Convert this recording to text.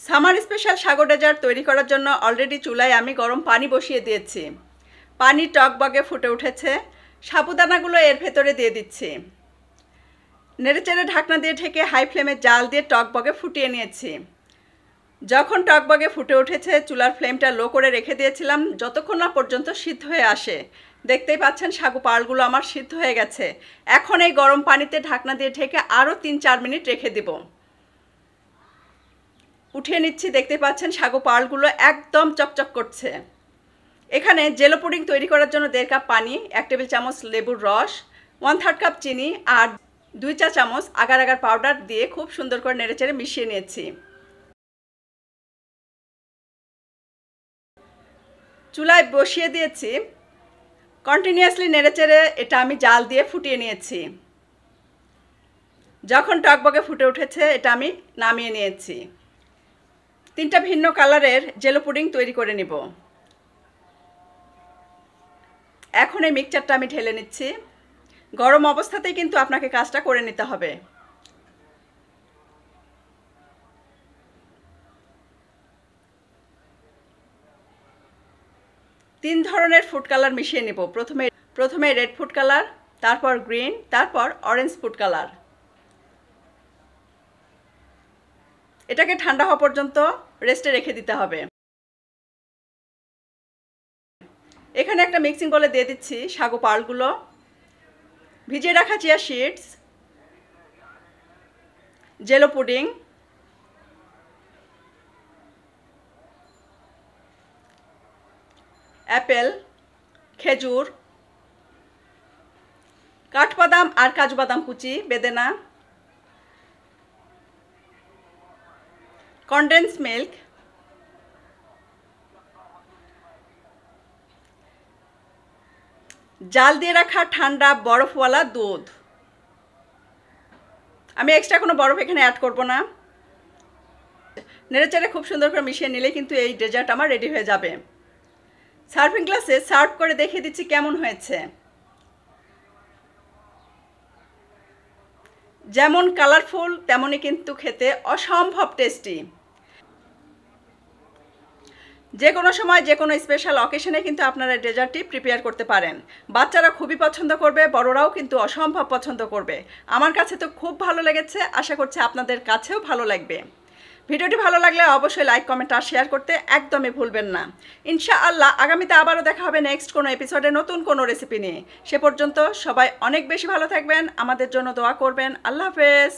Summer special সাগর dessert তৈরি করার জন্য অলরেডি চুলায় আমি গরম পানি বসিয়ে দিয়েছি। পানি টকবগে ফুটে উঠেছে। সাবুদানাগুলো এর ভেতরে দিয়ে দিচ্ছি। নেড়েচেড়ে ঢাকনা দিয়ে ঢেকে হাই ফ্লেমে জাল দিয়ে টকবগে ফুটিয়ে নিয়েছি। যখন টকবগে ফুটে উঠেছে চুলার ফ্লেমটা লো করে রেখে দিয়েছিলাম যতক্ষণ না পর্যন্ত সিদ্ধ হয়ে আসে। দেখতেই পাচ্ছেন সাগু পাড়গুলো আমার সিদ্ধ হয়ে গেছে। এখন এই গরম পানিতে ঢাকনা দিয়ে ঢেকে আরও 3-4 মিনিট রেখে দেব। উঠিয়ে নিচ্ছি। দেখতে পাচ্ছেন সাগু পাড়গুলো একদম চকচক করছে। এখানে জেলো পুডিং তৈরি করার জন্য 1.5 কাপ পানি, 1 টেবিল চামচ লেবুর রস, 1/3 কাপ চিনি আর 2 চা চামচ আগার আগার পাউডার দিয়ে খুব সুন্দর করে নেড়েচেড়ে মিশিয়ে নিয়েছি। চুলায় বসিয়ে দিয়েছি। কন্টিনিউয়াসলি নেড়েচেড়ে এটা আমি জাল দিয়ে ফুটিয়ে নিয়েছি। যখন টকবগে ফুটে উঠেছে এটা আমি নামিয়ে নিয়েছি। 3টা ভিন্ন কালারের জেলো পুডিং তৈরি করে নিব। এখন এই মিক্সচারটা আমি ঢেলে নিচ্ছি। গরম অবস্থাতেই কিন্তু আপনাকে কাজটা করে নিতে হবে। তিন ধরনের ফুড কালার মিশিয়ে নেব। প্রথমে রেড ফুড কালার, তারপর গ্রিন, তারপর অরেঞ্জ ফুড কালার। এটাকে ঠান্ডা হওয়া পর্যন্ত রেস্টে রেখে দিতে হবে। এখানে একটা মিক্সিং বলে দিয়ে দিচ্ছি সাগু পাড়গুলো, ভিজিয়ে রাখা chia seeds, jello pudding, Apple, খেজুর, কাঠবাদাম আর কাজু বাদাম কুচি, বেদেনা, কনডেন্স মিল্ক, জাল দিয়ে রাখা ঠান্ডা বরফওয়ালা দুধ। আমি এক্সট্রা কোনো বরফ এখানে অ্যাড করব না। নেড়েচেড়ে খুব সুন্দর করে মিশিয়ে নিলে কিন্তু এই ডেজার্ট আমার রেডি হয়ে যাবে। সার্ভিং গ্লাসে সার্ভ করে দেখিয়ে দিচ্ছি কেমন হয়েছে। যেমন কালারফুল তেমনই কিন্তু খেতে অসম্ভব টেস্টি। যে কোনো সময় যে কোনো স্পেশাল অকেশনে কিন্তু আপনারা ডেজার্টটি প্রিপেয়ার করতে পারেন। বাচ্চারা খুবই পছন্দ করবে, বড়রাও কিন্তু অসম্ভব পছন্দ করবে। আমার কাছে তো খুব ভালো লেগেছে, আশা করছি আপনাদের কাছেও ভালো লাগবে। ভিডিওটি ভালো লাগলে অবশ্যই লাইক, কমেন্ট আর শেয়ার করতে একদমই ভুলবেন না। ইনশাআল্লাহ আগামীতে আবারও দেখা হবে নেক্সট কোনো এপিসোডে নতুন কোনো রেসিপি নিয়ে। সে পর্যন্ত সবাই অনেক বেশি ভালো থাকবেন, আমাদের জন্য দোয়া করবেন। আল্লাহ হাফেজ।